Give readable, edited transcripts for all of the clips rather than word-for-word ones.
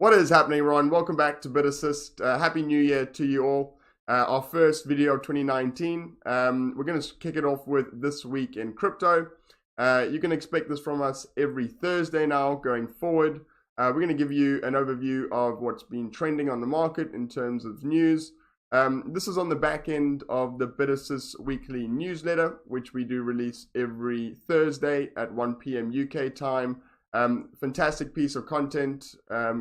What is happening, Ron? Welcome back to BITASSIST. Happy New Year to you all. Our first video of 2019. We're going to kick it off with This Week in Crypto. You can expect this from us every Thursday now going forward. We're going to give you an overview of what's been trending on the market in terms of news. This is on the back end of the BITASSIST weekly newsletter, which we do release every Thursday at 1 p.m. UK time. Fantastic piece of content,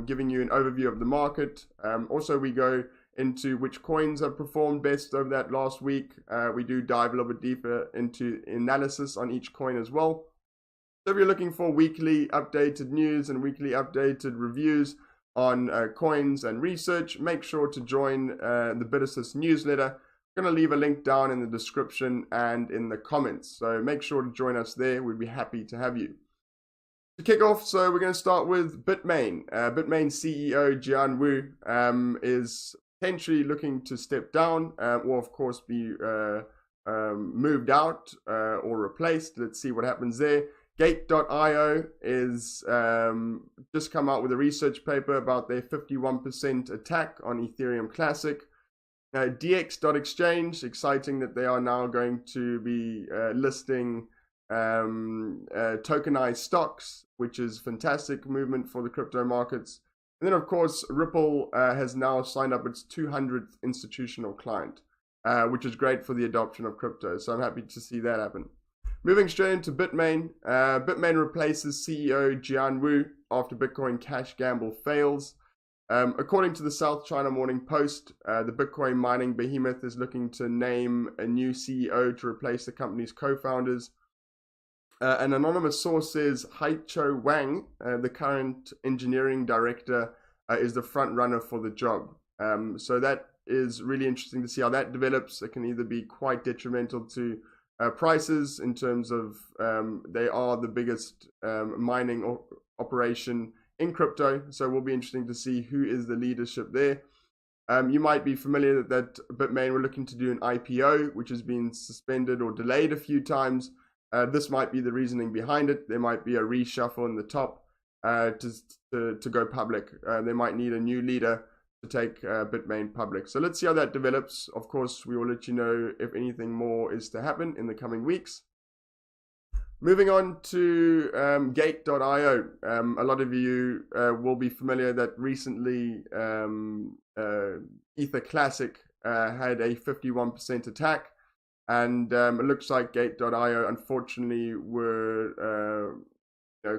giving you an overview of the market. Also, we go into which coins have performed best over that last week. We do dive a little bit deeper into analysis on each coin as well. So if you're looking for weekly updated news and weekly updated reviews on coins and research, make sure to join the BITASSIST newsletter. I'm going to leave a link down in the description and in the comments. So make sure to join us there. We'd be happy to have you. To kick off, so we're going to start with Bitmain. Bitmain CEO JIHAN is potentially looking to step down or of course be moved out or replaced. Let's see what happens there. Gate.io is just come out with a research paper about their 51% attack on Ethereum Classic. DX.EXCHANGE, exciting that they are now going to be listing tokenized stocks, which is fantastic movement for the crypto markets. And then of course Ripple has now signed up its 200th institutional client, which is great for the adoption of crypto, so I'm happy to see that happen. Moving straight into Bitmain. Bitmain replaces CEO JIHAN after Bitcoin cash gamble fails. According to the South China Morning Post, the Bitcoin mining behemoth is looking to name a new CEO to replace the company's co-founders. An anonymous source says Haicho Wang, the current engineering director, is the front runner for the job. So that is really interesting to see how that develops. It can either be quite detrimental to prices in terms of they are the biggest mining operation in crypto. So it will be interesting to see who is the leadership there. You might be familiar that Bitmain were looking to do an IPO, which has been suspended or delayed a few times. This might be the reasoning behind it. There might be a reshuffle in the top to go public. They might need a new leader to take Bitmain public. So let's see how that develops. Of course, we will let you know if anything more is to happen in the coming weeks. Moving on to Gate.io. A lot of you will be familiar that recently Ether Classic had a 51% attack. And it looks like Gate.io unfortunately were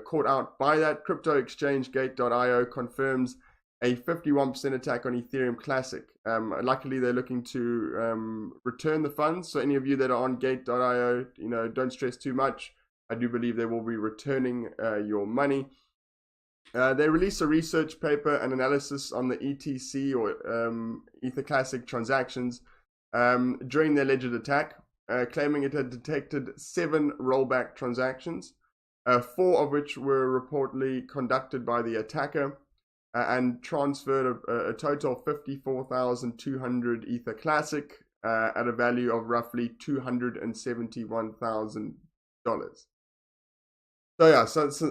caught out by that. Crypto exchange Gate.io confirms a 51% attack on Ethereum Classic. Luckily, they're looking to return the funds. So any of you that are on Gate.io, don't stress too much. I do believe they will be returning your money. They released a research paper and analysis on the ETC or Ether Classic transactions during the alleged attack, claiming it had detected 7 rollback transactions, 4 of which were reportedly conducted by the attacker, and transferred a total of 54,200 Ether Classic at a value of roughly $271,000. So yeah, so it's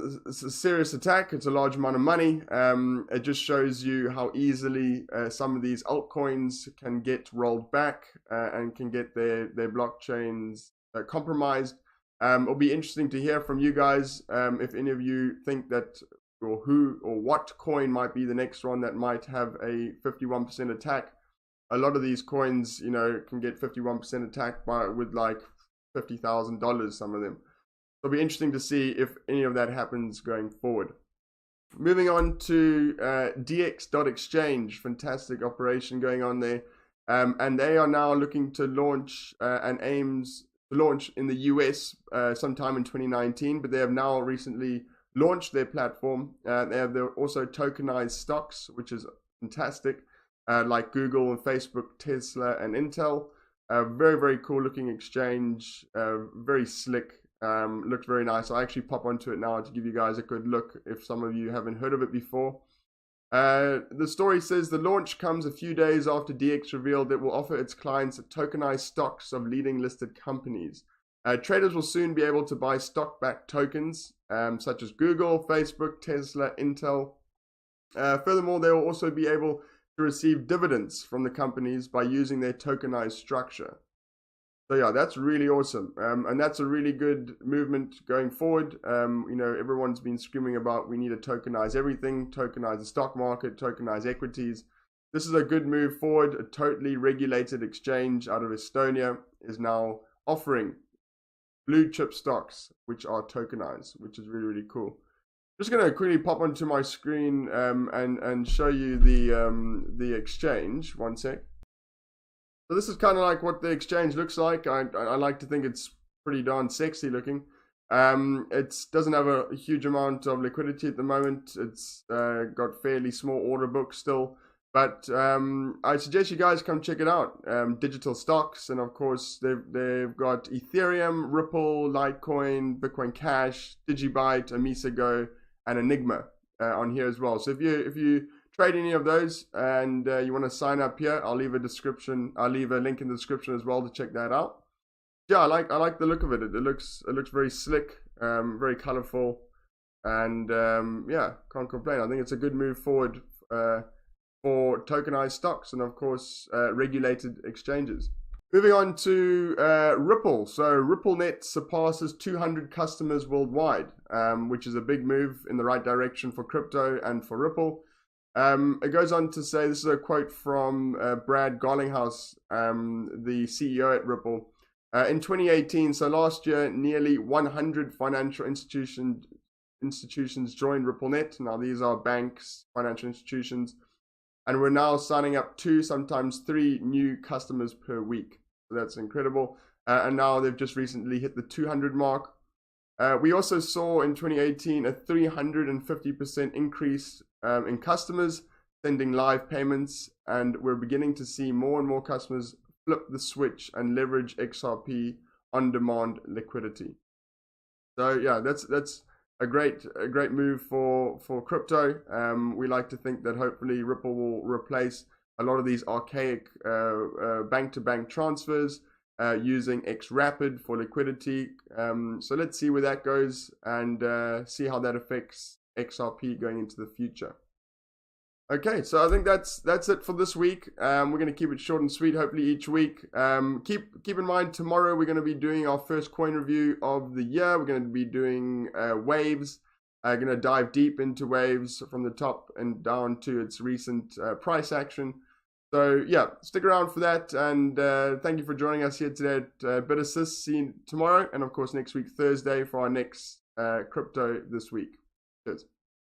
a serious attack. It's a large amount of money. It just shows you how easily some of these altcoins can get rolled back and can get their blockchains compromised. It'll be interesting to hear from you guys if any of you think that or who or what coin might be the next one that might have a 51% attack. A lot of these coins, can get 51% attack with like $50,000, some of them. It'll be interesting to see if any of that happens going forward. Moving on to DX.EXCHANGE, fantastic operation going on there. And they are now looking to launch and aims to launch in the US sometime in 2019, but they have now recently launched their platform. They have also tokenized stocks, which is fantastic, like Google and Facebook, Tesla and Intel. Very, very cool looking exchange, very slick. Looks very nice. I'll actually pop onto it now to give you guys a good look if some of you haven't heard of it before. The story says the launch comes a few days after DX revealed it will offer its clients tokenized stocks of leading listed companies. Traders will soon be able to buy stock-backed tokens such as Google, Facebook, Tesla, Intel, Furthermore, they will also be able to receive dividends from the companies by using their tokenized structure. So yeah, that's really awesome, and that's a really good movement going forward. You know, everyone's been screaming about we need to tokenize everything, tokenize the stock market, tokenize equities. This is a good move forward. A totally regulated exchange out of Estonia is now offering blue chip stocks which are tokenized, which is really, really cool. Just going to quickly pop onto my screen and show you the exchange. One sec. So this is kind of like what the exchange looks like. I like to think it's pretty darn sexy looking. It doesn't have a huge amount of liquidity at the moment. It's got fairly small order book still. But I suggest you guys come check it out. Digital stocks, and of course they've got Ethereum, Ripple, Litecoin, Bitcoin Cash, Digibyte, Amisago, and Enigma on here as well. So if you trade any of those and you want to sign up here, I'll leave a link in the description as well to check that out. Yeah, I like the look of it. It looks very slick, very colorful, and yeah, can't complain. I think it's a good move forward for tokenized stocks and of course regulated exchanges. Moving on to Ripple. So RippleNet surpasses 200 customers worldwide, which is a big move in the right direction for crypto and for Ripple. It goes on to say, this is a quote from Brad Garlinghouse, the CEO at Ripple. In 2018, so last year, nearly 100 financial institutions joined RippleNet. Now these are banks, financial institutions, and we're now signing up 2, sometimes 3 new customers per week. So that's incredible. And now they've just recently hit the 200 mark. We also saw in 2018 a 350% increase in customers sending live payments, and we're beginning to see more and more customers flip the switch and leverage XRP on-demand liquidity. So yeah, that's a great move for crypto. We like to think that hopefully Ripple will replace a lot of these archaic bank-to-bank transfers using XRapid for liquidity. So let's see where that goes and see how that affects XRP going into the future. Okay, so I think that's it for this week. We're going to keep it short and sweet, hopefully each week. Keep in mind, tomorrow we're going to be doing our first coin review of the year. We're going to be doing waves. Going to dive deep into waves from the top and down to its recent price action. So yeah, stick around for that, and thank you for joining us here today at BITASSIST. See you tomorrow, and of course next week, Thursday, for our next crypto this week. Cheers.